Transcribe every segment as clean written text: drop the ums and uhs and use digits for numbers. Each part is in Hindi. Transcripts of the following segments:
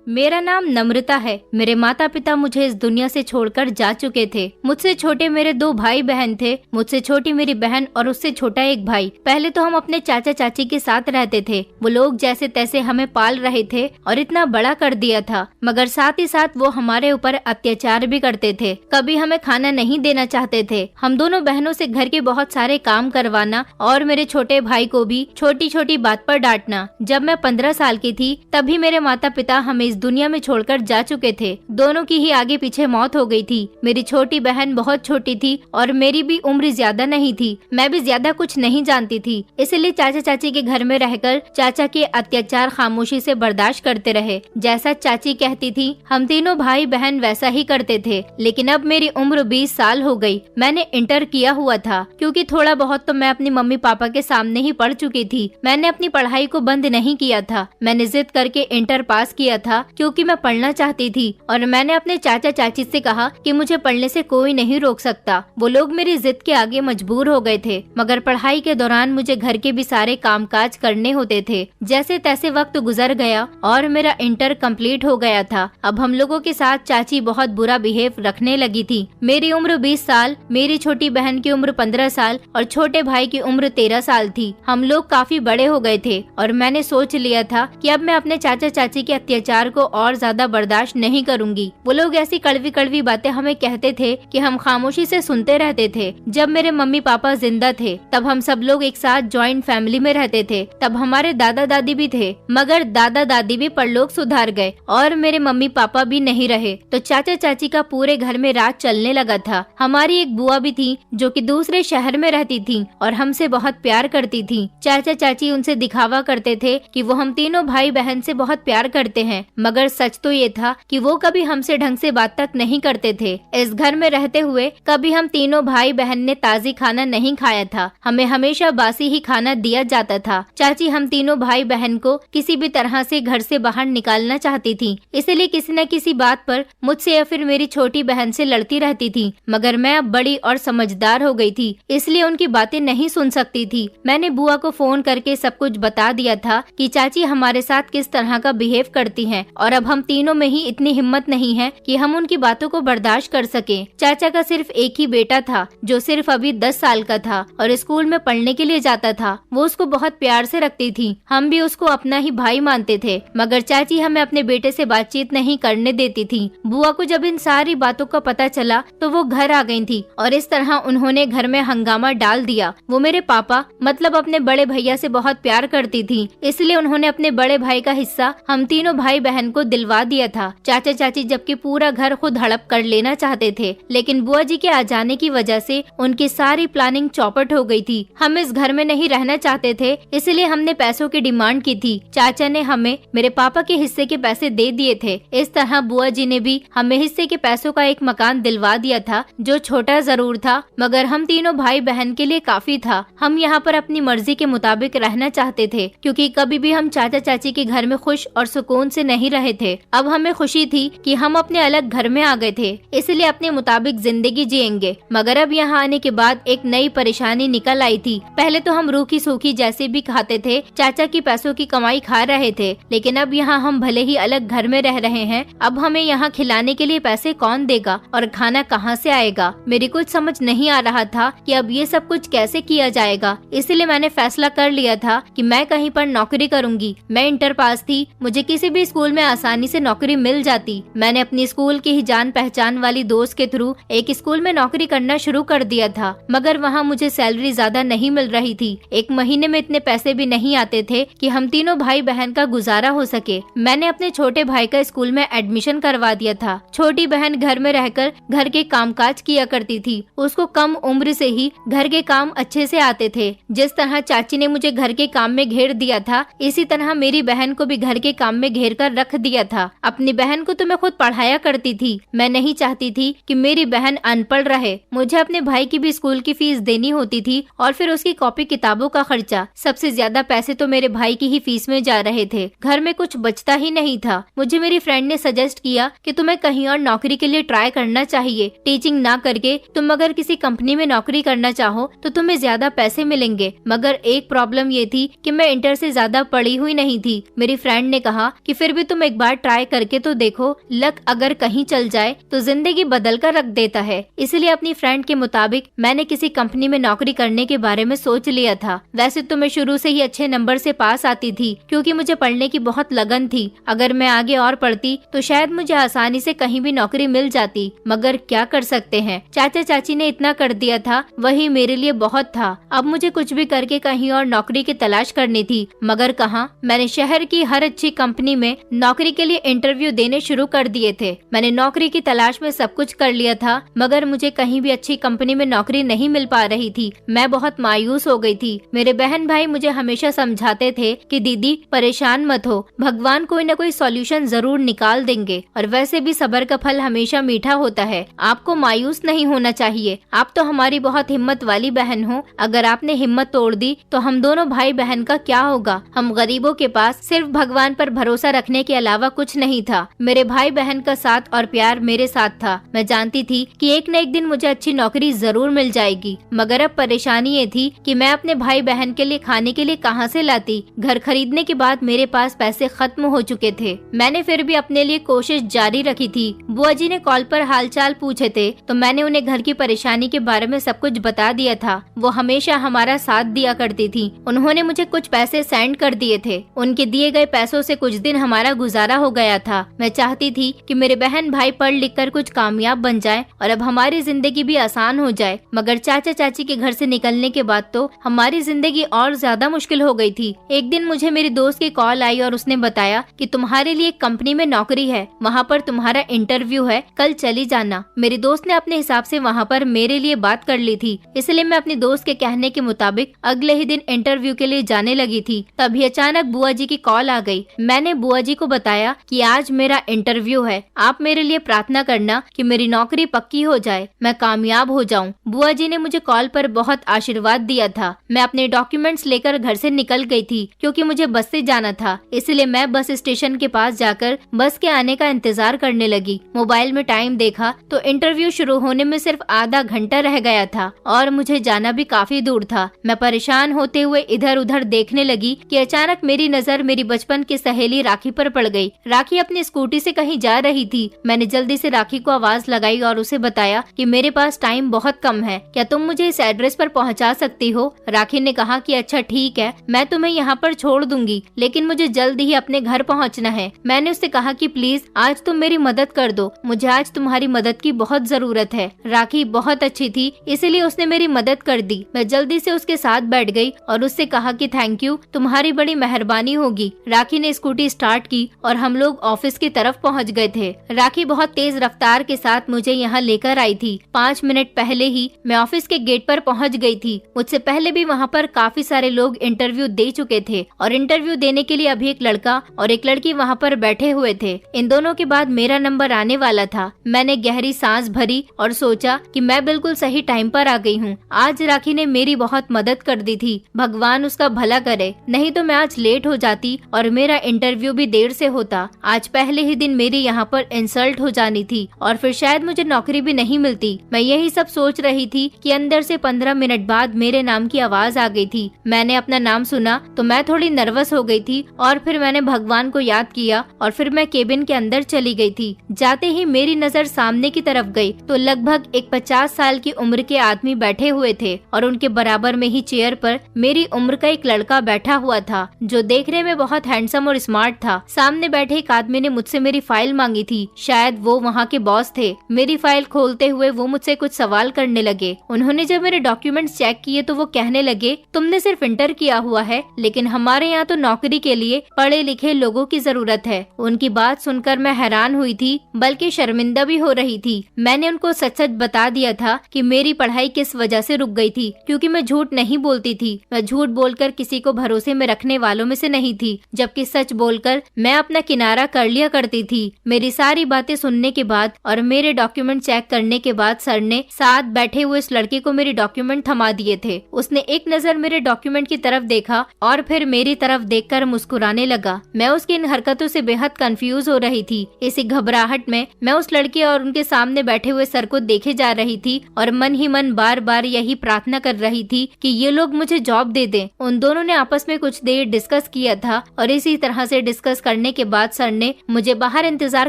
मेरा नाम नम्रता है। मेरे माता पिता मुझे इस दुनिया से छोड़कर जा चुके थे। मुझसे छोटे मेरे 2 भाई बहन थे। मुझसे छोटी मेरी बहन और उससे छोटा एक भाई। पहले तो हम अपने चाचा चाची के साथ रहते थे। वो लोग जैसे तैसे हमें पाल रहे थे और इतना बड़ा कर दिया था, मगर साथ ही साथ वो हमारे ऊपर अत्याचार भी करते थे। कभी हमें खाना नहीं देना चाहते थे। हम दोनों बहनों से घर के बहुत सारे काम करवाना और मेरे छोटे भाई को भी छोटी छोटी बात पर डांटना। जब मैं 15 साल की थी तभी मेरे माता पिता हमें इस दुनिया में छोड़कर जा चुके थे। दोनों की ही आगे पीछे मौत हो गई थी। मेरी छोटी बहन बहुत छोटी थी और मेरी भी उम्र ज्यादा नहीं थी। मैं भी ज्यादा कुछ नहीं जानती थी, इसलिए चाचा चाची के घर में रहकर चाचा के अत्याचार खामोशी से बर्दाश्त करते रहे। जैसा चाची कहती थी हम तीनों भाई बहन वैसा ही करते थे। लेकिन अब मेरी उम्र 20 साल हो गई। मैंने इंटर किया हुआ था, क्योंकि थोड़ा बहुत तो मैं अपनी मम्मी पापा के सामने ही पढ़ चुकी थी। मैंने अपनी पढ़ाई को बंद नहीं किया था। मैंने जिद करके इंटर पास किया था, क्योंकि मैं पढ़ना चाहती थी और मैंने अपने चाचा चाची से कहा कि मुझे पढ़ने से कोई नहीं रोक सकता। वो लोग मेरी जिद के आगे मजबूर हो गए थे, मगर पढ़ाई के दौरान मुझे घर के भी सारे कामकाज करने होते थे। जैसे तैसे वक्त गुजर गया और मेरा इंटर कंप्लीट हो गया था। अब हम लोगों के साथ चाची बहुत बुरा बिहेव रखने लगी थी। मेरी उम्र 20 साल, मेरी छोटी बहन की उम्र 15 साल और छोटे भाई की उम्र 13 साल थी। हम लोग काफी बड़े हो गए थे और मैंने सोच लिया था कि अब मैं अपने चाचा चाची के अत्याचार को और ज्यादा बर्दाश्त नहीं करूंगी। वो लोग ऐसी कड़वी कड़वी बातें हमें कहते थे कि हम खामोशी से सुनते रहते थे। जब मेरे मम्मी पापा जिंदा थे तब हम सब लोग एक साथ जॉइंट फैमिली में रहते थे। तब हमारे दादा दादी भी थे, मगर दादा दादी भी परलोक सुधार गए और मेरे मम्मी पापा भी नहीं रहे। तो चाचा चाची का पूरे घर में राज चलने लगा था। हमारी एक बुआ भी थी जो कि दूसरे शहर में रहती थी और हमसे बहुत प्यार करती थी। चाचा चाची उनसे दिखावा करते थे कि वो हम तीनों भाई बहन से बहुत प्यार करते हैं, मगर सच तो ये था कि वो कभी हमसे ढंग से बात तक नहीं करते थे। इस घर में रहते हुए कभी हम तीनों भाई बहन ने ताजी खाना नहीं खाया था। हमें हमेशा बासी ही खाना दिया जाता था। चाची हम तीनों भाई बहन को किसी भी तरह से घर से बाहर निकालना चाहती थी, इसलिए किसी न किसी बात पर मुझसे या फिर मेरी छोटी बहन से लड़ती रहती थी। मगर मैं अब बड़ी और समझदार हो गई थी, इसलिए उनकी बातें नहीं सुन सकती थी। मैंने बुआ को फोन करके सब कुछ बता दिया था कि चाची हमारे साथ किस तरह का बिहेव करती हैं और अब हम तीनों में ही इतनी हिम्मत नहीं है कि हम उनकी बातों को बर्दाश्त कर सके। चाचा का सिर्फ एक ही बेटा था जो सिर्फ अभी 10 साल का था और स्कूल में पढ़ने के लिए जाता था। वो उसको बहुत प्यार से रखती थी। हम भी उसको अपना ही भाई मानते थे, मगर चाची हमें अपने बेटे से बातचीत नहीं करने देती थी। बुआ को जब इन सारी बातों का पता चला तो वो घर आ गई थी और इस तरह उन्होंने घर में हंगामा डाल दिया। वो मेरे पापा मतलब अपने बड़े भैया से बहुत प्यार करती थी, इसलिए उन्होंने अपने बड़े भाई का हिस्सा हम तीनों भाई बहन को दिलवा दिया था। चाचा चाची जबकि पूरा घर खुद हड़प कर लेना चाहते थे, लेकिन बुआ जी के आ जाने की वजह से उनकी सारी प्लानिंग चौपट हो गई थी। हम इस घर में नहीं रहना चाहते थे, इसलिए हमने पैसों की डिमांड की थी। चाचा ने हमें मेरे पापा के हिस्से के पैसे दे दिए थे। इस तरह बुआ जी ने भी हमें हिस्से के पैसों का एक मकान दिलवा दिया था, जो छोटा जरूर था मगर हम तीनों भाई बहन के लिए काफी था। हम यहाँ पर अपनी मर्जी के मुताबिक रहना चाहते थे, क्योंकि कभी भी हम चाचा चाची के घर में खुश और सुकून से नहीं रहे थे। अब हमें खुशी थी कि हम अपने अलग घर में आ गए थे, इसलिए अपने मुताबिक जिंदगी जिएंगे। मगर अब यहाँ आने के बाद एक नई परेशानी निकल आई थी। पहले तो हम रूखी सूखी जैसे भी खाते थे, चाचा की पैसों की कमाई खा रहे थे, लेकिन अब यहाँ हम भले ही अलग घर में रह रहे हैं, अब हमें यहाँ खिलाने के लिए पैसे कौन देगा और खाना कहाँ से आएगा। मेरी कुछ समझ नहीं आ रहा था कि अब ये सब कुछ कैसे किया जाएगा। इसलिए मैंने फैसला कर लिया था कि मैं कहीं पर नौकरी करूंगी। मैं इंटर पास थी, मुझे किसी भी स्कूल में आसानी से नौकरी मिल जाती। मैंने अपनी स्कूल की ही जान पहचान वाली दोस्त के थ्रू एक स्कूल में नौकरी करना शुरू कर दिया था, मगर वहाँ मुझे सैलरी ज्यादा नहीं मिल रही थी। एक महीने में इतने पैसे भी नहीं आते थे कि हम तीनों भाई बहन का गुजारा हो सके। मैंने अपने छोटे भाई का स्कूल में एडमिशन करवा दिया था। छोटी बहन घर में रहकर घर के कामकाज किया करती थी। उसको कम उम्र से ही घर के काम अच्छे से आते थे। जिस तरह चाची ने मुझे घर के काम में घेर दिया था, इसी तरह मेरी बहन को भी घर के काम में घेर कर रख दिया था। अपनी बहन को तो मैं खुद पढ़ाया करती थी। मैं नहीं चाहती थी कि मेरी बहन अनपढ़ रहे। मुझे अपने भाई की भी स्कूल की फीस देनी होती थी और फिर उसकी कॉपी किताबों का खर्चा। सबसे ज्यादा पैसे तो मेरे भाई की ही फीस में जा रहे थे। घर में कुछ बचता ही नहीं था। मुझे मेरी फ्रेंड ने सजेस्ट किया कि तुम्हें कहीं और नौकरी के लिए ट्राई करना चाहिए। टीचिंग ना करके तुम अगर किसी कंपनी में नौकरी करना चाहो तो तुम्हें ज्यादा पैसे मिलेंगे। मगर एक प्रॉब्लम ये थी कि मैं इंटर से ज्यादा पढ़ी हुई नहीं थी। मेरी फ्रेंड ने कहा कि फिर भी तुम तुम एक बार ट्राई करके तो देखो, लक अगर कहीं चल जाए तो जिंदगी बदल कर रख देता है। इसलिए अपनी फ्रेंड के मुताबिक मैंने किसी कंपनी में नौकरी करने के बारे में सोच लिया था। वैसे तो मैं शुरू से ही अच्छे नंबर से पास आती थी, क्योंकि मुझे पढ़ने की बहुत लगन थी। अगर मैं आगे और पढ़ती तो शायद मुझे आसानी से कहीं भी नौकरी मिल जाती, मगर क्या कर सकते हैं, चाचा चाची ने इतना कर दिया था, वही मेरे लिए बहुत था। अब मुझे कुछ भी करके कहीं और नौकरी की तलाश करनी थी, मगर कहाँ। मैंने शहर की हर अच्छी कंपनी में नौकरी के लिए इंटरव्यू देने शुरू कर दिए थे। मैंने नौकरी की तलाश में सब कुछ कर लिया था, मगर मुझे कहीं भी अच्छी कंपनी में नौकरी नहीं मिल पा रही थी। मैं बहुत मायूस हो गई थी। मेरे बहन भाई मुझे हमेशा समझाते थे कि दीदी परेशान मत हो, भगवान कोई न कोई सॉल्यूशन जरूर निकाल देंगे, और वैसे भी सब्र का फल हमेशा मीठा होता है। आपको मायूस नहीं होना चाहिए। आप तो हमारी बहुत हिम्मत वाली बहन हो। अगर आपने हिम्मत तोड़ दी तो हम दोनों भाई बहन का क्या होगा। हम गरीबों के पास सिर्फ भगवान पर भरोसा रखने के अलावा कुछ नहीं था। मेरे भाई बहन का साथ और प्यार मेरे साथ था। मैं जानती थी कि एक न एक दिन मुझे अच्छी नौकरी जरूर मिल जाएगी, मगर अब परेशानी ये थी कि मैं अपने भाई बहन के लिए खाने के लिए कहां से लाती। घर खरीदने के बाद मेरे पास पैसे खत्म हो चुके थे। मैंने फिर भी अपने लिए कोशिश जारी रखी थी। बुआ जी ने कॉल पर हालचाल पूछे थे तो मैंने उन्हें घर की परेशानी के बारे में सब कुछ बता दिया था। वो हमेशा हमारा साथ दिया करती थी। उन्होंने मुझे कुछ पैसे सेंड कर दिए थे। उनके दिए गए पैसों से कुछ दिन हमारा गुजारा हो गया था। मैं चाहती थी कि मेरे बहन भाई पढ़ लिख कर कुछ कामयाब बन जाए और अब हमारी जिंदगी भी आसान हो जाए, मगर चाचा चाची के घर से निकलने के बाद तो हमारी जिंदगी और ज्यादा मुश्किल हो गई थी। एक दिन मुझे मेरी दोस्त की कॉल आई और उसने बताया कि तुम्हारे लिए एक कंपनी में नौकरी है, वहाँ पर तुम्हारा इंटरव्यू है, कल चली जाना। मेरी दोस्त ने अपने हिसाब से वहाँ पर मेरे लिए बात कर ली थी, इसलिए मैं अपनी दोस्त के कहने के मुताबिक अगले ही दिन इंटरव्यू के लिए जाने लगी थी। तभी अचानक बुआ जी की कॉल आ गई। मैंने बुआ जी को बताया कि आज मेरा इंटरव्यू है, आप मेरे लिए प्रार्थना करना कि मेरी नौकरी पक्की हो जाए, मैं कामयाब हो जाऊं। बुआ जी ने मुझे कॉल पर बहुत आशीर्वाद दिया था। मैं अपने डॉक्यूमेंट्स लेकर घर से निकल गई थी, क्योंकि मुझे बस से जाना था। इसलिए मैं बस स्टेशन के पास जाकर बस के आने का इंतजार करने लगी। मोबाइल में टाइम देखा तो इंटरव्यू शुरू होने में सिर्फ आधा घंटा रह गया था और मुझे जाना भी काफी दूर था। मैं परेशान होते हुए इधर उधर देखने लगी कि अचानक मेरी नजर मेरी बचपन की सहेली राखी पर पड़ गई। राखी अपनी स्कूटी से कहीं जा रही थी। मैंने जल्दी से राखी को आवाज लगाई और उसे बताया कि मेरे पास टाइम बहुत कम है, क्या तुम मुझे इस एड्रेस पर पहुंचा सकती हो। राखी ने कहा कि अच्छा ठीक है, मैं तुम्हें यहाँ पर छोड़ दूंगी, लेकिन मुझे जल्द ही अपने घर पहुँचना है। मैंने उससे कहा कि प्लीज आज तुम मेरी मदद कर दो, मुझे आज तुम्हारी मदद की बहुत जरूरत है। राखी बहुत अच्छी थी, इसीलिए उसने मेरी मदद कर दी। मैं जल्दी से उसके साथ बैठ गई और उससे कहा कि थैंक यू, तुम्हारी बड़ी मेहरबानी होगी। राखी ने स्कूटी स्टार्ट की और हम लोग ऑफिस की तरफ पहुंच गए थे। राखी बहुत तेज रफ्तार के साथ मुझे यहाँ लेकर आई थी। 5 मिनट पहले ही मैं ऑफिस के गेट पर पहुंच गई थी। मुझसे पहले भी वहाँ पर काफी सारे लोग इंटरव्यू दे चुके थे और इंटरव्यू देने के लिए अभी एक लड़का और एक लड़की वहाँ पर बैठे हुए थे। इन दोनों के बाद मेरा नंबर आने वाला था। मैंने गहरी सांस भरी और सोचा कि मैं बिल्कुल सही टाइम पर आ गई हूँ। आज राखी ने मेरी बहुत मदद कर दी थी, भगवान उसका भला करे, नहीं तो मैं आज लेट हो जाती और मेरा इंटरव्यू भी देर से होता। आज पहले ही दिन मेरी यहाँ पर इंसल्ट हो जानी थी और फिर शायद मुझे नौकरी भी नहीं मिलती। मैं यही सब सोच रही थी कि अंदर से 15 मिनट बाद मेरे नाम की आवाज आ गई थी। मैंने अपना नाम सुना तो मैं थोड़ी नर्वस हो गई थी और फिर मैंने भगवान को याद किया और फिर मैं केबिन के अंदर चली गई थी। जाते ही मेरी नजर सामने की तरफ गई तो लगभग एक 50 साल की उम्र के आदमी बैठे हुए थे और उनके बराबर में ही चेयर पर मेरी उम्र का एक लड़का बैठा हुआ था, जो देखने में बहुत हैंडसम और स्मार्ट था। सामने बैठे एक आदमी ने मुझसे मेरी फाइल मांगी थी, शायद वो वहाँ के बॉस थे। मेरी फाइल खोलते हुए वो मुझसे कुछ सवाल करने लगे। उन्होंने जब मेरे डॉक्यूमेंट्स चेक किए तो वो कहने लगे, तुमने सिर्फ इंटर किया हुआ है, लेकिन हमारे यहाँ तो नौकरी के लिए पढ़े लिखे लोगों की जरूरत है। उनकी बात सुनकर मैं हैरान हुई थी, बल्कि शर्मिंदा भी हो रही थी। मैंने उनको सच सच बता दिया था कि मेरी पढ़ाई किस वजह से रुक गई थी, क्योंकि मैं झूठ नहीं बोलती थी। मैं झूठ बोलकर किसी को भरोसे में रखने वालों में से नहीं थी, जबकि सच बोलकर मैं अपना किनारा कर लिया करती थी। मेरी सारी बातें सुनने के बाद और मेरे डॉक्यूमेंट चेक करने के बाद सर ने साथ बैठे हुए इस लड़के को मेरे डॉक्यूमेंट थमा दिए थे। उसने एक नजर मेरे डॉक्यूमेंट की तरफ देखा और फिर मेरी तरफ देखकर मुस्कुराने लगा। मैं उसकी इन हरकतों से बेहद कंफ्यूज हो रही थी। इसी घबराहट में मैं उस लड़के और उनके सामने बैठे हुए सर को देखे जा रही थी और मन ही मन बार बार यही प्रार्थना कर रही थी कि ये लोग मुझे जॉब दे दें। उन दोनों ने आपस में कुछ देर डिस्कस किया था और इसी तरह से डिस्कस करने करने के बाद सर ने मुझे बाहर इंतजार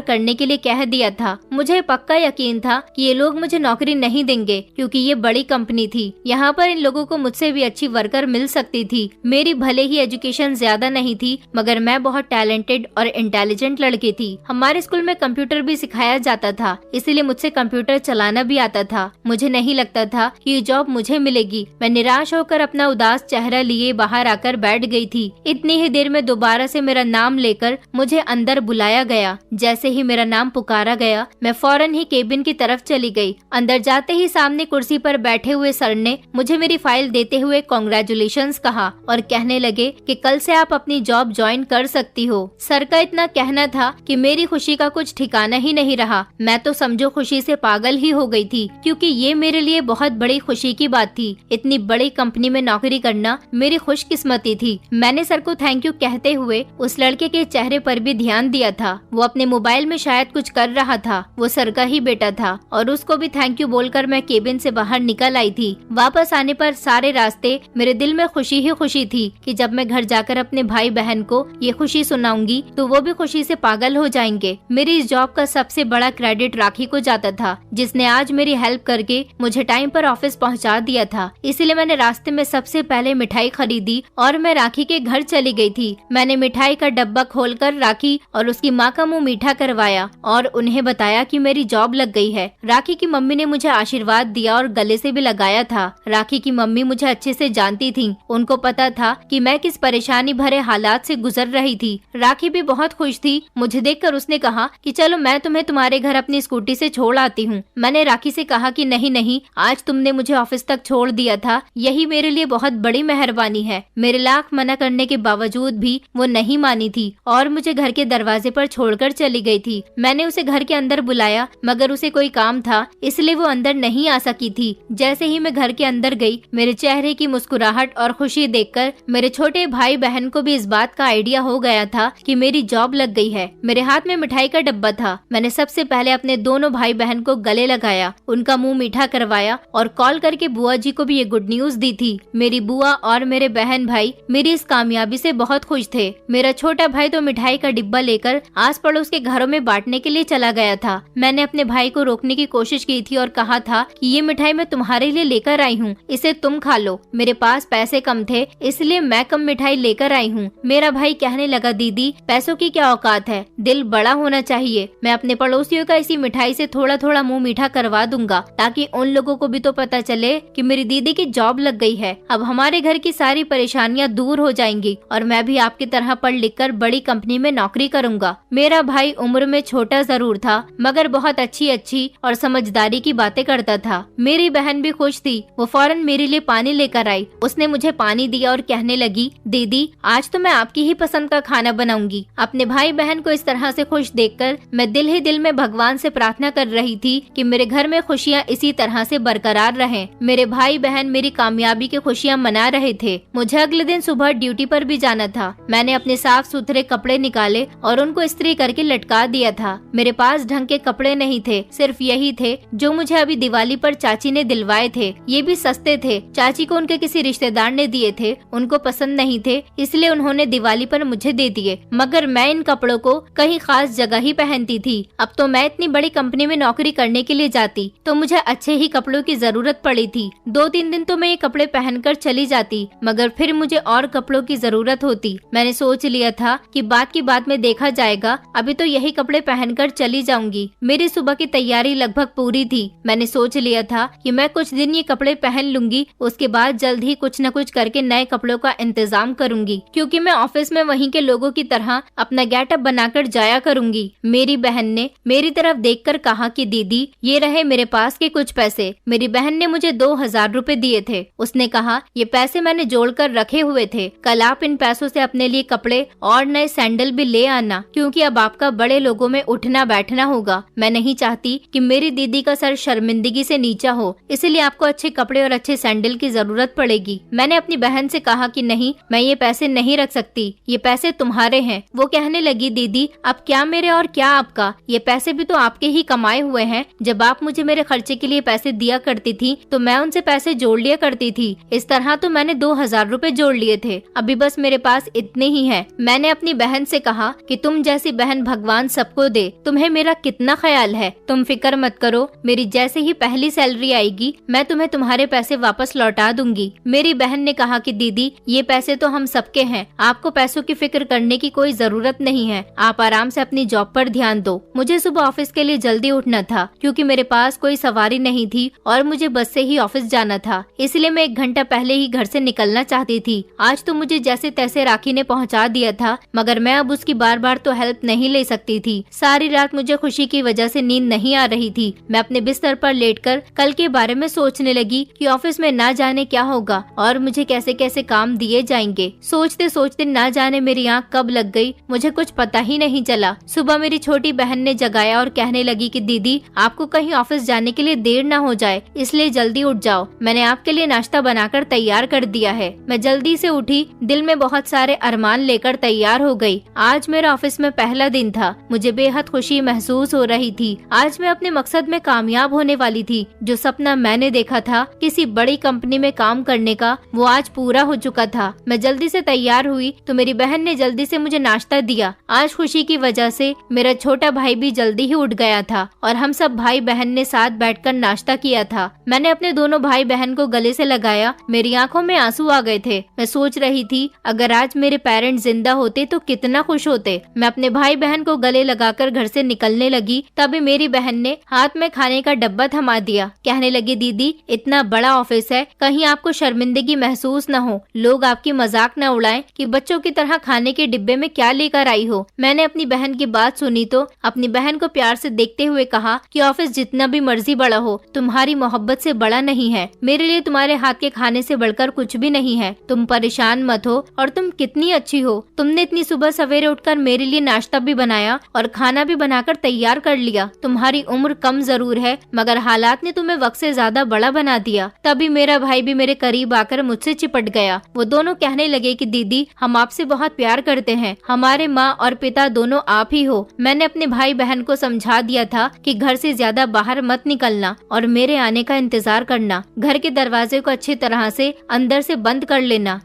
करने के लिए कह दिया था। मुझे पक्का यकीन था कि ये लोग मुझे नौकरी नहीं देंगे, क्योंकि ये बड़ी कंपनी थी। यहाँ पर इन लोगों को मुझसे भी अच्छी वर्कर मिल सकती थी। मेरी भले ही एजुकेशन ज्यादा नहीं थी, मगर मैं बहुत टैलेंटेड और इंटेलिजेंट लड़की थी। हमारे स्कूल में कंप्यूटर भी सिखाया जाता था, इसीलिए मुझसे कंप्यूटर चलाना भी आता था। मुझे नहीं लगता था कि ये जॉब मुझे मिलेगी। मैं निराश होकर अपना उदास चेहरा लिए बाहर आकर बैठ गई थी। इतनी ही देर में दोबारा से मेरा नाम लेकर मुझे अंदर बुलाया गया। जैसे ही मेरा नाम पुकारा गया, मैं फौरन ही केबिन की तरफ चली गई। अंदर जाते ही सामने कुर्सी पर बैठे हुए सर ने मुझे मेरी फाइल देते हुए कांग्रेचुलेशंस कहा और कहने लगे कि कल से आप अपनी जॉब ज्वाइन कर सकती हो। सर का इतना कहना था कि मेरी खुशी का कुछ ठिकाना ही नहीं रहा। मैं तो समझो खुशी से पागल ही हो गई थी, क्योंकि ये मेरे लिए बहुत बड़ी खुशी की बात थी। इतनी बड़ी कंपनी में नौकरी करना मेरी खुशकिस्मती थी। मैंने सर को थैंक यू कहते हुए उस लड़के के चेहरे पर भी ध्यान दिया था। वो अपने मोबाइल में शायद कुछ कर रहा था। वो सर का ही बेटा था और उसको भी थैंक यू बोलकर मैं केबिन से बाहर निकल आई थी। वापस आने पर सारे रास्ते मेरे दिल में खुशी ही खुशी थी कि जब मैं घर जाकर अपने भाई बहन को ये खुशी सुनाऊंगी तो वो भी खुशी से पागल हो जाएंगे। मेरी इस जॉब का सबसे बड़ा क्रेडिट राखी को जाता था, जिसने आज मेरी हेल्प करके मुझे टाइम पर ऑफिस पहुंचा दिया था। इसलिए मैंने रास्ते में सबसे पहले मिठाई खरीदी और मैं राखी के घर चली गई थी। मैंने मिठाई का डब्बा खोलकर राखी और उसकी माँ का मुंह मीठा करवाया और उन्हें बताया कि मेरी जॉब लग गई है। राखी की मम्मी ने मुझे आशीर्वाद दिया और गले से भी लगाया था। राखी की मम्मी मुझे अच्छे से जानती थी। उनको पता था कि मैं किस परेशानी भरे हालात से गुजर रही थी। राखी भी बहुत खुश थी। मुझे देखकर उसने कहा कि चलो मैं तुम्हें तुम्हारे घर अपनी स्कूटी से छोड़ आती हूँ। मैंने राखी से कहा कि नहीं नहीं, आज तुमने मुझे ऑफिस तक छोड़ दिया था, यही मेरे लिए बहुत बड़ी मेहरबानी है। मेरे लाख मना करने के बावजूद भी वो नहीं मानी थी और मुझे घर के दरवाजे पर छोड़कर चली गई थी। मैंने उसे घर के अंदर बुलाया, मगर उसे कोई काम था, इसलिए वो अंदर नहीं आ सकी थी। जैसे ही मैं घर के अंदर गई, मेरे चेहरे की मुस्कुराहट और खुशी देखकर मेरे छोटे भाई बहन को भी इस बात का आइडिया हो गया था कि मेरी जॉब लग गई है। मेरे हाथ में मिठाई का डब्बा था। मैंने सबसे पहले अपने दोनों भाई बहन को गले लगाया, उनका मुंह मीठा करवाया और कॉल करके बुआ जी को भी ये गुड न्यूज दी थी। मेरी बुआ और मेरे बहन भाई मेरी इस कामयाबी से बहुत खुश थे। मेरा छोटा भाई तो मिठाई का डिब्बा लेकर आस पड़ोस के घरों में बांटने के लिए चला गया था। मैंने अपने भाई को रोकने की कोशिश की थी और कहा था कि ये मिठाई मैं तुम्हारे लिए लेकर आई हूँ, इसे तुम खा लो। मेरे पास पैसे कम थे, इसलिए मैं कम मिठाई लेकर आई हूँ। मेरा भाई कहने लगा, दीदी पैसों की क्या औकात है, दिल बड़ा होना चाहिए। मैं अपने पड़ोसियों का इसी मिठाई से थोड़ा थोड़ा मुंह मीठा करवा दूंगा, ताकि उन लोगों को भी तो पता चले कि मेरी दीदी की जॉब लग गई है। अब हमारे घर की सारी परेशानियां दूर हो जाएंगी और मैं भी आपकी तरह पढ़ लिख कर बड़ी कंपनी में नौकरी करूंगा। मेरा भाई उम्र में छोटा जरूर था, मगर बहुत अच्छी और समझदारी की बातें करता था। मेरी बहन भी खुश थी। वो फौरन मेरे लिए पानी लेकर आई। उसने मुझे पानी दिया और कहने लगी, दीदी आज तो मैं आपकी ही पसंद का खाना बनाऊंगी। अपने भाई बहन को इस तरह से खुश देखकर मैं दिल ही दिल में भगवान से प्रार्थना कर रही थी कि मेरे घर में खुशियाँ इसी तरह से बरकरार रहें। मेरे भाई बहन मेरी कामयाबी की खुशियाँ मना रहे थे। मुझे अगले दिन सुबह ड्यूटी पर भी जाना था। मैंने अपने साफ सुथरे कपड़े निकाले और उनको इस्त्री करके लटका दिया था। मेरे पास ढंग के कपड़े नहीं थे, सिर्फ यही थे जो मुझे अभी दिवाली पर चाची ने दिलवाए थे। ये भी सस्ते थे। चाची को उनके किसी रिश्तेदार ने दिए थे, उनको पसंद नहीं थे, इसलिए उन्होंने दिवाली पर मुझे दे दिए। मगर मैं इन कपड़ों को कहीं खास जगह ही पहनती थी। अब तो मैं इतनी बड़ी कंपनी में नौकरी करने के लिए जाती तो मुझे अच्छे ही कपड़ों की जरूरत पड़ी थी। 2-3 दिन तो मैं ये कपड़े पहनकर चली जाती, मगर फिर मुझे और कपड़ों की जरूरत होती। मैंने सोच लिया था कि बात की बात में देखा जाएगा, अभी तो यही कपड़े पहनकर चली जाऊंगी। मेरी सुबह की तैयारी लगभग पूरी थी। मैंने सोच लिया था कि मैं कुछ दिन ये कपड़े पहन लूंगी, उसके बाद जल्द ही कुछ न कुछ करके नए कपड़ों का इंतजाम करूंगी, क्योंकि मैं ऑफिस में वहीं के लोगों की तरह अपना गेटअप बनाकर जाया करूंगी। मेरी बहन ने मेरी तरफ देखकर कहा कि दीदी ये रहे मेरे पास के कुछ पैसे। मेरी बहन ने मुझे 2000 रुपए दिए थे। उसने कहा, ये पैसे मैंने जोड़कर रखे हुए थे, कल आप इन पैसों से अपने लिए कपड़े और नए सैंडल भी ले आना, क्योंकि अब आपका बड़े लोगों में उठना बैठना होगा। मैं नहीं चाहती कि मेरी दीदी का सर शर्मिंदगी से नीचा हो, इसलिए आपको अच्छे कपड़े और अच्छे सैंडल की जरूरत पड़ेगी। मैंने अपनी बहन से कहा कि नहीं, मैं ये पैसे नहीं रख सकती, ये पैसे तुम्हारे हैं। वो कहने लगी, दीदी अब क्या मेरे और क्या आपका, ये पैसे भी तो आपके ही कमाए हुए हैं। जब आप मुझे मेरे खर्चे के लिए पैसे दिया करती थी तो मैं उनसे पैसे जोड़ लिया करती थी। इस तरह तो मैंने 2000 रुपए जोड़ लिए थे, अभी बस मेरे पास इतने ही हैं। मैंने अपनी बहन बहन से कहा कि तुम जैसी बहन भगवान सबको दे, तुम्हें मेरा कितना ख्याल है, तुम फिक्र मत करो, मेरी जैसे ही पहली सैलरी आएगी मैं तुम्हें तुम्हारे पैसे वापस लौटा दूंगी। मेरी बहन ने कहा कि दीदी ये पैसे तो हम सबके हैं, आपको पैसों की फिक्र करने की कोई जरूरत नहीं है, आप आराम से अपनी जॉब पर ध्यान दो। मुझे सुबह ऑफिस के लिए जल्दी उठना था क्योंकि मेरे पास कोई सवारी नहीं थी और मुझे बस से ही ऑफिस जाना था, इसलिए मैं 1 घंटा पहले ही घर से निकलना चाहती थी। आज तो मुझे जैसे तैसे राखी ने पहुंचा दिया था, मगर मैं अब उसकी बार बार तो हेल्प नहीं ले सकती थी। सारी रात मुझे खुशी की वजह से नींद नहीं आ रही थी। मैं अपने बिस्तर पर लेटकर कल के बारे में सोचने लगी कि ऑफिस में ना जाने क्या होगा और मुझे कैसे कैसे काम दिए जाएंगे। सोचते सोचते ना जाने मेरी आंख कब लग गई मुझे कुछ पता ही नहीं चला। सुबह मेरी छोटी बहन ने जगाया और कहने लगी कि दीदी आपको कहीं ऑफिस जाने के लिए देर ना हो जाए, इसलिए जल्दी उठ जाओ, मैंने आपके लिए नाश्ता बनाकर तैयार कर दिया है। मैं जल्दी से उठी, दिल में बहुत सारे अरमान लेकर तैयार हो गई। आज मेरा ऑफिस में पहला दिन था, मुझे बेहद खुशी महसूस हो रही थी। आज मैं अपने मकसद में कामयाब होने वाली थी। जो सपना मैंने देखा था किसी बड़ी कंपनी में काम करने का, वो आज पूरा हो चुका था। मैं जल्दी से तैयार हुई तो मेरी बहन ने जल्दी से मुझे नाश्ता दिया। आज खुशी की वजह से मेरा छोटा भाई भी जल्दी ही उठ गया था और हम सब भाई बहन ने साथ बैठकर नाश्ता किया था। मैंने अपने दोनों भाई बहन को गले से लगाया, मेरी आंखों में आंसू आ गए थे। मैं सोच रही थी अगर आज मेरे पेरेंट्स जिंदा होते तो कितना खुश होते। मैं अपने भाई बहन को गले लगाकर घर से निकलने लगी, तभी मेरी बहन ने हाथ में खाने का डब्बा थमा दिया। कहने लगी दीदी इतना बड़ा ऑफिस है, कहीं आपको शर्मिंदगी महसूस न हो, लोग आपकी मजाक न उड़ाएं कि बच्चों की तरह खाने के डिब्बे में क्या लेकर आई हो। मैंने अपनी बहन की बात सुनी तो अपनी बहन को प्यार से देखते हुए कहा कि ऑफिस जितना भी मर्जी बड़ा हो, तुम्हारी मोहब्बत से बड़ा नहीं है। मेरे लिए तुम्हारे हाथ के खाने से बढ़कर कुछ भी नहीं है। तुम परेशान मत हो और तुम कितनी अच्छी हो। तुमने इतनी सुबह सवेरे उठकर मेरे लिए नाश्ता भी बनाया और खाना भी बनाकर तैयार कर लिया। तुम्हारी उम्र कम जरूर है, मगर हालात ने तुम्हें वक्त से ज्यादा बड़ा बना दिया। तभी मेरा भाई भी मेरे करीब आकर मुझसे चिपट गया। वो दोनों कहने लगे कि दीदी हम आपसे बहुत प्यार करते हैं, हमारे माँ और पिता दोनों आप ही हो। मैंने अपने भाई बहन को समझा दिया था कि घर से ज्यादा बाहर मत निकलना और मेरे आने का इंतजार करना। घर के दरवाजे को अच्छी तरह से अंदर से बंद कर लेना।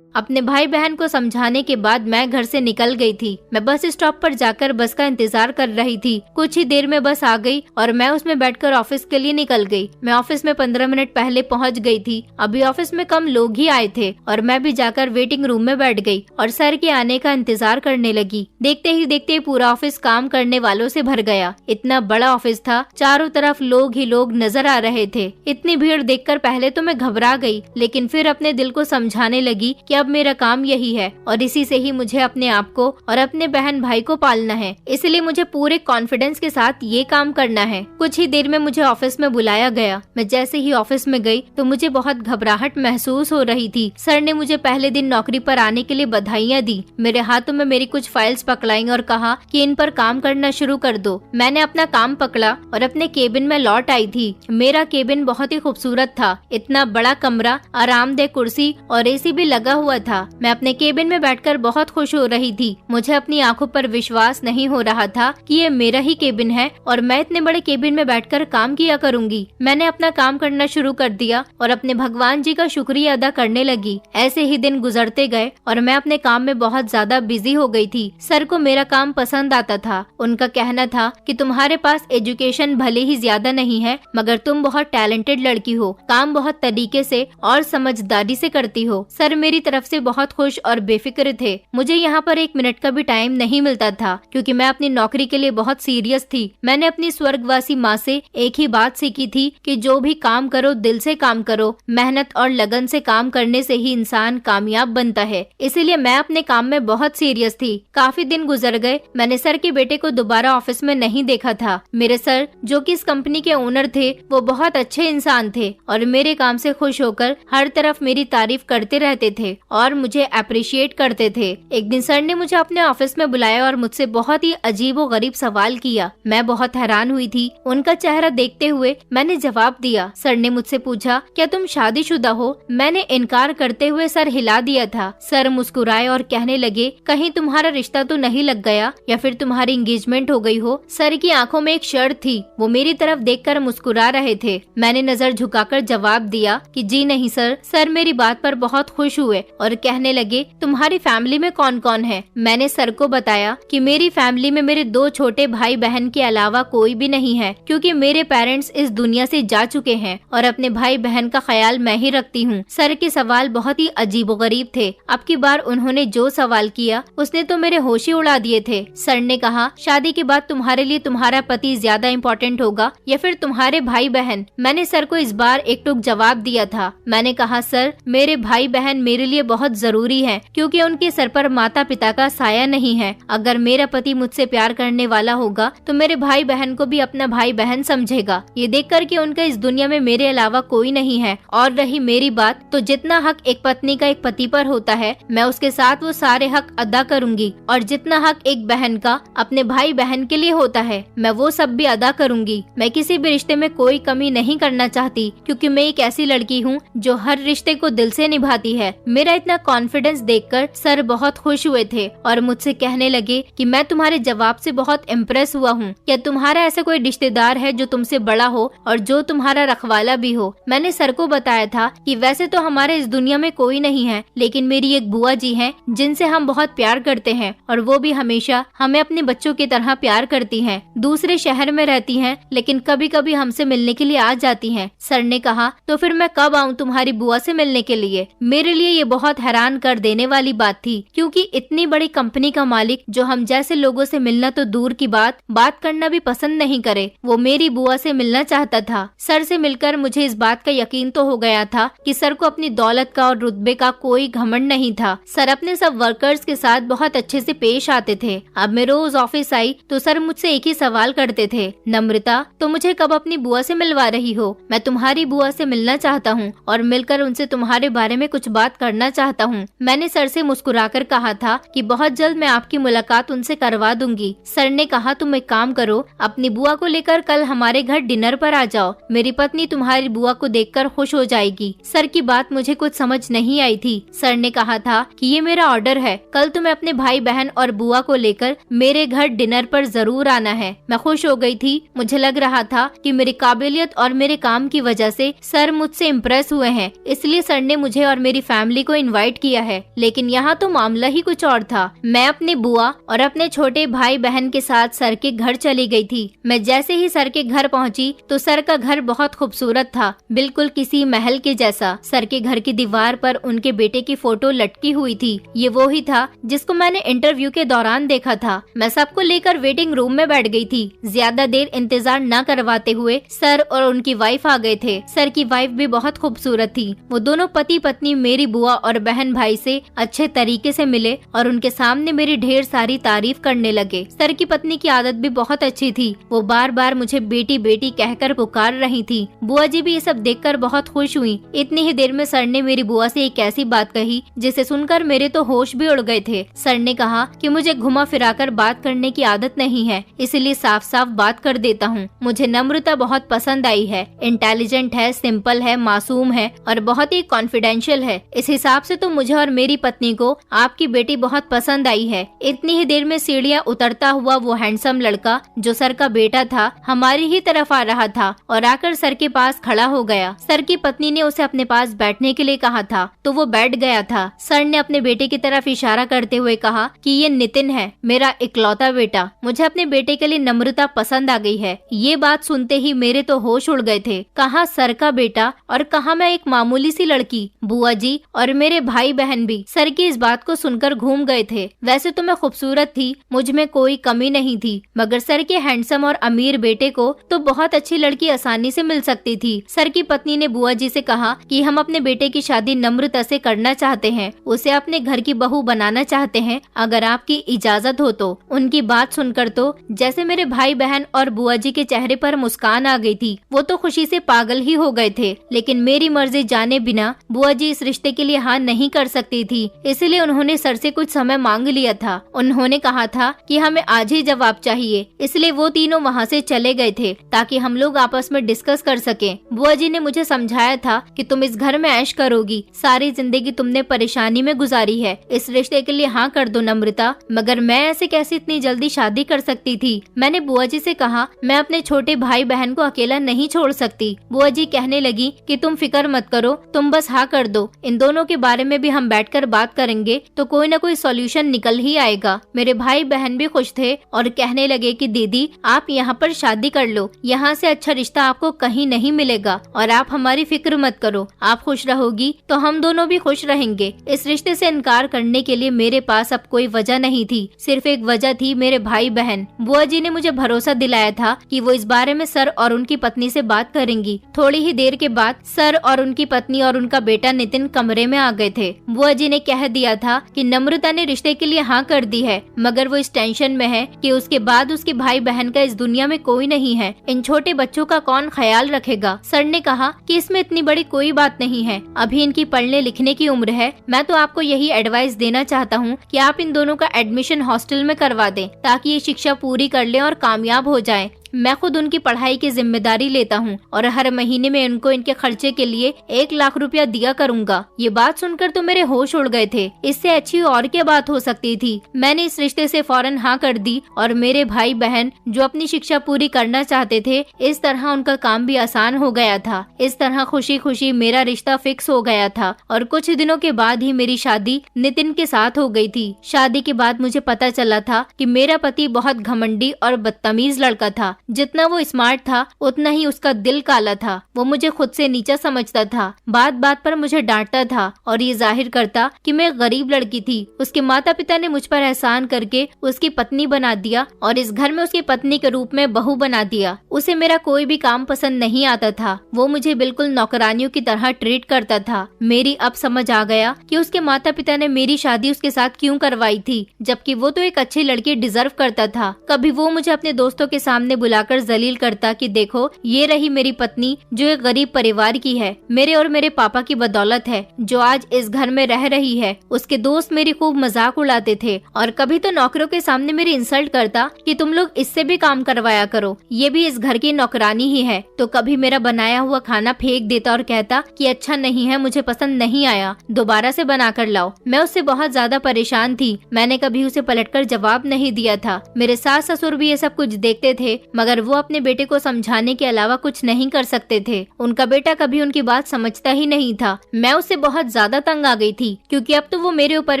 अपने भाई बहन को समझाने के बाद मैं घर से निकल गई थी। मैं बस स्टॉप पर जाकर बस का इंतजार कर रही थी। कुछ ही देर में बस आ गई और मैं उसमें बैठकर ऑफिस के लिए निकल गई। मैं ऑफिस में 15 मिनट पहले पहुंच गई थी। अभी ऑफिस में कम लोग ही आए थे और मैं भी जाकर वेटिंग रूम में बैठ गई और सर के आने का इंतजार करने लगी। देखते ही देखते पूरा ऑफिस काम करने वालों से भर गया। इतना बड़ा ऑफिस था, चारों तरफ लोग ही लोग नजर आ रहे थे। इतनी भीड़ देखकर पहले तो मैं घबरा गई, लेकिन फिर अपने दिल को समझाने लगी कि अब मेरा काम यही है और इसी से ही मुझे अपने आप को और अपने बहन भाई को पालना है, इसलिए मुझे पूरे कॉन्फिडेंस के साथ ये काम करना है। कुछ ही देर में मुझे ऑफिस में बुलाया गया। मैं जैसे ही ऑफिस में गई तो मुझे बहुत घबराहट महसूस हो रही थी। सर ने मुझे पहले दिन नौकरी पर आने के लिए बधाइयाँ दी। मेरे हाथों में मेरी कुछ फाइल्स पकड़ाई और कहा कि इन पर काम करना शुरू कर दो। मैंने अपना काम पकड़ा और अपने केबिन में लौट आई थी। मेरा केबिन बहुत ही खूबसूरत था। इतना बड़ा कमरा, आरामदेह कुर्सी और एसी भी लगा हुआ था। मैं अपने केबिन में बैठकर बहुत खुश हो रही थी। मुझे अपनी आंखों पर विश्वास नहीं हो रहा था कि ये मेरा ही केबिन है और मैं इतने बड़े केबिन में बैठकर काम किया करूंगी। मैंने अपना काम करना शुरू कर दिया और अपने भगवान जी का शुक्रिया अदा करने लगी। ऐसे ही दिन गुजरते गए और मैं अपने काम में बहुत ज्यादा बिजी हो गई थी। सर को मेरा काम पसंद आता था। उनका कहना था कि तुम्हारे पास एजुकेशन भले ही ज्यादा नहीं है, मगर तुम बहुत टैलेंटेड लड़की हो, काम बहुत तरीके से और समझदारी से करती हो। सर मेरी तरफ से बहुत खुश और बेफिक्र थे। मुझे यहाँ पर 1 मिनट का भी टाइम नहीं मिलता था क्योंकि मैं अपनी नौकरी के लिए बहुत सीरियस थी। मैंने अपनी स्वर्गवासी माँ से एक ही बात सीखी थी कि जो भी काम करो दिल से काम करो, मेहनत और लगन से काम करने से ही इंसान कामयाब बनता है। इसीलिए मैं अपने काम में बहुत सीरियस थी। काफी दिन गुजर गए, मैंने सर के बेटे को दोबारा ऑफिस में नहीं देखा था। मेरे सर जो कि इस कंपनी के ओनर थे, वो बहुत अच्छे इंसान थे और मेरे काम से खुश होकर हर तरफ मेरी तारीफ करते रहते थे और मुझे अप्रिशिएट करते थे। एक दिन सर ने मुझे अपने ऑफिस में बुलाया और मुझसे बहुत ही अजीब और गरीब सवाल किया। मैं बहुत हैरान हुई थी। उनका चेहरा देखते हुए मैंने जवाब दिया। सर ने मुझसे पूछा, क्या तुम शादीशुदा हो? मैंने इनकार करते हुए सर हिला दिया था। सर मुस्कुराए और कहने लगे, कहीं तुम्हारा रिश्ता तो नहीं लग गया या फिर तुम्हारी एंगेजमेंट हो गई हो? सर की आंखों में एक शर्त थी, वो मेरी तरफ देखकर मुस्कुरा रहे थे। मैंने नजर झुकाकर जवाब दिया कि जी नहीं सर। सर मेरी बात पर बहुत खुश हुए और कहने लगे, तुम्हारी फैमिली में कौन कौन है? मैंने सर को बताया कि मेरी फैमिली में मेरे 2 छोटे भाई बहन के अलावा कोई भी नहीं है, क्योंकि मेरे पेरेंट्स इस दुनिया से जा चुके हैं और अपने भाई बहन का ख्याल मैं ही रखती हूँ। सर के सवाल बहुत ही अजीबोगरीब थे। अब की बार उन्होंने जो सवाल किया उसने तो मेरे होश ही उड़ा दिए थे। सर ने कहा, शादी के बाद तुम्हारे लिए तुम्हारा पति ज्यादा इम्पोर्टेंट होगा या फिर तुम्हारे भाई बहन? मैंने सर को इस बार एक टूक जवाब दिया था। मैंने कहा, सर मेरे भाई बहन मेरे लिए बहुत जरूरी है, क्योंकि उनके सर पर माता पिता का साया नहीं है। अगर मेरा पति मुझसे प्यार करने वाला होगा तो मेरे भाई बहन को भी अपना भाई बहन समझेगा। ये देख कर कि उनका इस दुनिया में मेरे अलावा कोई नहीं है। और रही मेरी बात, तो जितना हक एक पत्नी का एक पति पर होता है, मैं उसके साथ वो सारे हक अदा करूंगी, और जितना हक एक बहन का अपने भाई बहन के लिए होता है, मैं वो सब भी अदा करूंगी। मैं किसी भी रिश्ते में कोई कमी नहीं करना चाहती, क्योंकि मैं एक ऐसी लड़की हूँ जो हर रिश्ते को दिल से निभाती है। मेरा इतना कॉन्फिडेंस देखकर सर बहुत खुश हुए थे और मुझसे कहने लगे कि मैं तुम्हारे जवाब से बहुत इम्प्रेस हुआ हूँ। क्या तुम्हारा ऐसा कोई रिश्तेदार है जो तुमसे बड़ा हो और जो तुम्हारा रखवाला भी हो? मैंने सर को बताया था कि वैसे तो हमारे इस दुनिया में कोई नहीं है, लेकिन मेरी एक बुआ जी हैं जिनसे हम बहुत प्यार करते हैं, और वो भी हमेशा हमें अपने बच्चों की तरह प्यार करती हैं। दूसरे शहर में रहती हैं, लेकिन कभी कभी हमसे मिलने के लिए आ जाती हैं। सर ने कहा, तो फिर मैं कब आऊँ तुम्हारी बुआ से मिलने के लिए? मेरे लिए ये बहुत हैरान कर देने वाली बात थी, क्योंकि इतनी बड़ी कंपनी का मालिक जो हम जैसे लोगों से मिलना तो दूर की बात करना भी पसंद नहीं करे, वो मेरी बुआ से मिलना चाहता था। सर से मिलकर मुझे इस बात का यकीन तो हो गया था कि सर को अपनी दौलत का और रुतबे का कोई घमंड नहीं था। सर अपने सब वर्कर्स के साथ बहुत अच्छे से पेश आते थे। अब मैं रोज ऑफिस आई तो सर मुझसे एक ही सवाल करते थे, नम्रता तो मुझे कब अपनी बुआ से मिलवा रही हो? मैं तुम्हारी बुआ से मिलना चाहता हूँ और मिलकर उनसे तुम्हारे बारे में कुछ बात करना चाहता हूँ। मैंने सर से मुस्कुराकर कहा था कि बहुत जल्द मैं आपकी मुलाकात उनसे करवा दूंगी। सर ने कहा, तुम एक काम करो, अपनी बुआ को लेकर कल हमारे घर डिनर पर आ जाओ। मेरी पत्नी तुम्हारी बुआ को देखकर खुश हो जाएगी। सर की बात मुझे कुछ समझ नहीं आई थी। सर ने कहा था कि ये मेरा ऑर्डर है, कल तुम्हें अपने भाई बहन और बुआ को लेकर मेरे घर डिनर पर जरूर आना है। मैं खुश हो गई थी। मुझे लग रहा था कि मेरी काबिलियत और मेरे काम की वजह से सर मुझसे इम्प्रेस हुए हैं, इसलिए सर ने मुझे और मेरी फैमिली को इनवाइट किया है। लेकिन यहाँ तो मामला ही कुछ और था। मैं अपनी बुआ और अपने छोटे भाई बहन के साथ सर के घर चली गई थी। मैं जैसे ही सर के घर पहुँची तो सर का घर बहुत खूबसूरत था, बिल्कुल किसी महल के जैसा। सर के घर की दीवार पर उनके बेटे की फोटो लटकी हुई थी। ये वो ही था जिसको मैंने इंटरव्यू के दौरान देखा था। मैं सबको लेकर वेटिंग रूम में बैठ गई थी। ज्यादा देर इंतजार न करवाते हुए सर और उनकी वाइफ आ गए थे। सर की वाइफ भी बहुत खूबसूरत थी। वो दोनों पति पत्नी मेरी बुआ और बहन भाई से अच्छे तरीके से मिले और उनके सामने मेरी ढेर सारी तारीफ करने लगे। सर की पत्नी की आदत भी बहुत अच्छी थी। वो बार बार मुझे बेटी बेटी कहकर पुकार रही थी। बुआ जी भी ये सब देखकर बहुत खुश हुई। इतनी ही देर में सर ने मेरी बुआ से एक ऐसी बात कही जिसे सुनकर मेरे तो होश भी उड़ गए थे। सर ने कहा कि मुझे घुमा फिराकर बात करने की आदत नहीं है, इसलिए साफ साफ बात कर देता हूँ। मुझे नम्रता बहुत पसंद आई है। इंटेलिजेंट है, सिंपल है, मासूम है और बहुत ही कॉन्फिडेंशियल है। इस हिसाब से तो मुझे और मेरी पत्नी को आपकी बेटी बहुत पसंद आई है। इतनी ही देर में सीढ़ियाँ उतरता हुआ वो हैंडसम लड़का जो सर का बेटा था हमारी ही तरफ आ रहा था और आकर सर के पास खड़ा हो गया। सर की पत्नी ने उसे अपने पास बैठने के लिए कहा था तो वो बैठ गया था। सर ने अपने बेटे की तरफ इशारा करते हुए कहा कि ये नितिन है, मेरा इकलौता बेटा। मुझे अपने बेटे के लिए नम्रता पसंद आ गई है। ये बात सुनते ही मेरे तो होश उड़ गए थे। कहाँ सर का बेटा और कहाँ मैं एक मामूली सी लड़की। बुआ जी और मेरे भाई बहन भी सर की इस बात को सुनकर घूम गए थे। वैसे तो मैं खूबसूरत थी, मुझ में कोई कमी नहीं थी, मगर सर के हैंडसम और अमीर बेटे को तो बहुत अच्छी लड़की आसानी से मिल सकती थी। सर की पत्नी ने बुआ जी से कहा कि हम अपने बेटे की शादी नम्रता से करना चाहते हैं, उसे अपने घर की बहू बनाना चाहते हैं, अगर आपकी इजाजत हो तो। उनकी बात सुनकर तो जैसे मेरे भाई बहन और बुआ जी के चेहरे पर मुस्कान आ गई थी। वो तो खुशी से पागल ही हो गए थे। लेकिन मेरी मर्जी जाने बिना बुआ जी इस रिश्ते के लिए हाँ नहीं कर सकती थी, इसलिए उन्होंने सर से कुछ समय मांग लिया था। उन्होंने कहा था कि हमें आज ही जवाब चाहिए, इसलिए वो तीनों वहाँ से चले गए थे ताकि हम लोग आपस में डिस्कस कर सकें। बुआ जी ने मुझे समझाया था कि तुम इस घर में ऐश करोगी, सारी जिंदगी तुमने परेशानी में गुजारी है, इस रिश्ते के लिए हाँ कर दो नम्रता। मगर मैं ऐसे कैसे इतनी जल्दी शादी कर सकती थी। मैंने बुआ जी से कहा मैं अपने छोटे भाई बहन को अकेला नहीं छोड़ सकती। बुआ जी कहने लगी कि तुम फिक्र मत करो, तुम बस हाँ कर दो। इन दोनों के बारे में भी हम बैठकर बात करेंगे तो कोई ना कोई सॉल्यूशन निकल ही आएगा। मेरे भाई बहन भी खुश थे और कहने लगे कि दीदी आप यहाँ पर शादी कर लो, यहाँ से अच्छा रिश्ता आपको कहीं नहीं मिलेगा और आप हमारी फिक्र मत करो, आप खुश रहोगी तो हम दोनों भी खुश रहेंगे। इस रिश्ते से इनकार करने के लिए मेरे पास अब कोई वजह नहीं थी, सिर्फ एक वजह थी मेरे भाई बहन। बुआ जी ने मुझे भरोसा दिलाया था कि वो इस बारे में सर और उनकी पत्नी से बात करेंगी। थोड़ी ही देर के बाद सर और उनकी पत्नी और उनका बेटा नितिन कमरे में आ गए थे। बुआ जी ने कह दिया था कि नम्रता ने रिश्ते के लिए हाँ कर दी है, मगर वो इस टेंशन में है कि उसके बाद उसके भाई बहन का इस दुनिया में कोई नहीं है, इन छोटे बच्चों का कौन ख्याल रखेगा। सर ने कहा कि इसमें इतनी बड़ी कोई बात नहीं है, अभी इनकी पढ़ने लिखने की उम्र है। मैं तो आपको यही एडवाइस देना चाहता हूँ कि आप इन दोनों का एडमिशन हॉस्टल में करवा दें ताकि ये शिक्षा पूरी कर लें और कामयाब हो जाएं। मैं खुद उनकी पढ़ाई की जिम्मेदारी लेता हूँ और हर महीने में उनको इनके खर्चे के लिए 1 लाख रुपया दिया करूँगा। ये बात सुनकर तो मेरे होश उड़ गए थे, इससे अच्छी और क्या बात हो सकती थी। मैंने इस रिश्ते से फौरन हाँ कर दी और मेरे भाई बहन जो अपनी शिक्षा पूरी करना चाहते थे, इस तरह उनका काम भी आसान हो गया था। इस तरह खुशी खुशी मेरा रिश्ता फिक्स हो गया था और कुछ दिनों के बाद ही मेरी शादी नितिन के साथ हो गई थी। शादी के बाद मुझे पता चला था कि मेरा पति बहुत घमंडी और बदतमीज लड़का था। जितना वो स्मार्ट था उतना ही उसका दिल काला था। वो मुझे खुद से नीचा समझता था, बात बात पर मुझे डांटता था और ये जाहिर करता कि मैं गरीब लड़की थी। उसके माता पिता ने मुझ पर एहसान करके उसकी पत्नी बना दिया और इस घर में उसकी पत्नी के रूप में बहू बना दिया। उसे मेरा कोई भी काम पसंद नहीं आता था, वो मुझे बिल्कुल नौकरानियों की तरह ट्रीट करता था। मेरी अब समझ आ गया कि उसके माता पिता ने मेरी शादी उसके साथ क्यों करवाई थी, जबकि वो तो एक अच्छी लड़की डिजर्व करता था। कभी वो मुझे अपने दोस्तों के सामने बुलाकर जलील करता कि देखो ये रही मेरी पत्नी जो एक गरीब परिवार की है, मेरे और मेरे पापा की बदौलत है जो आज इस घर में रह रही है। उसके दोस्त मेरी खूब मजाक उड़ाते थे और कभी तो नौकरों के सामने मेरी इंसल्ट करता कि तुम लोग इससे भी काम करवाया करो, ये भी इस घर की नौकरानी ही है। तो कभी मेरा बनाया हुआ खाना फेंक देता और कहता कि अच्छा नहीं है, मुझे पसंद नहीं आया, दोबारा से बना कर लाओ। मैं उससे बहुत ज्यादा परेशान थी, मैंने कभी उसे पलटकर जवाब नहीं दिया था। मेरे सास ससुर भी ये सब कुछ देखते थे, मगर वो अपने बेटे को समझाने के अलावा कुछ नहीं कर सकते थे। उनका बेटा कभी उनकी बात समझता ही नहीं था। मैं उससे बहुत ज्यादा तंग आ गई थी क्योंकि अब तो वो मेरे ऊपर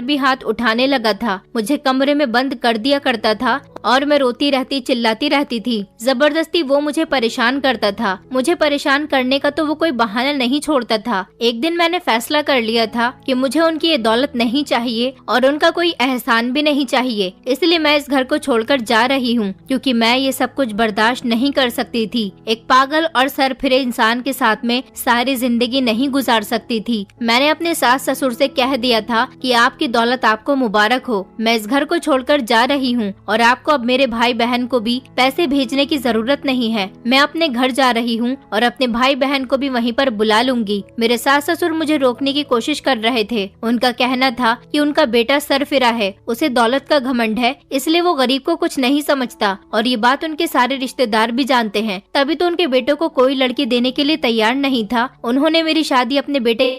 भी हाथ उठाने लगा था। मुझे कमरे में बंद कर दिया करता था और मैं रोती रहती चिल्लाती रहती थी। जबरदस्ती वो मुझे परेशान करता था। मुझे परेशान करने का तो वो कोई बहाना नहीं छोड़ता था। एक दिन मैंने फैसला कर लिया था कि मुझे उनकी ये दौलत नहीं चाहिए और उनका कोई एहसान भी नहीं चाहिए, इसलिए मैं इस घर को छोड़कर जा रही हूँ क्योंकि मैं ये सब कुछ बर्दाश्त नहीं कर सकती थी। एक पागल और सर फिरे इंसान के साथ में सारी जिंदगी नहीं गुजार सकती थी। मैंने अपने सास ससुर से कह दिया था कि आपकी दौलत आपको मुबारक हो, मैं इस घर को छोड़कर जा रही हूँ और आपको अब मेरे भाई बहन को भी पैसे भेजने की जरूरत नहीं है। मैं अपने घर जा रही हूँ और अपने भाई बहन को भी वहीं पर बुला लूंगी। मेरे सास ससुर मुझे रोकने की कोशिश कर रहे थे। उनका कहना था कि उनका बेटा सरफिरा है, उसे दौलत का घमंड है, इसलिए वो गरीब को कुछ नहीं समझता और ये बात उनके सारे रिश्तेदार भी जानते हैं। तभी तो उनके बेटों को कोई लड़की देने के लिए तैयार नहीं था। उन्होंने मेरी शादी अपने बेटे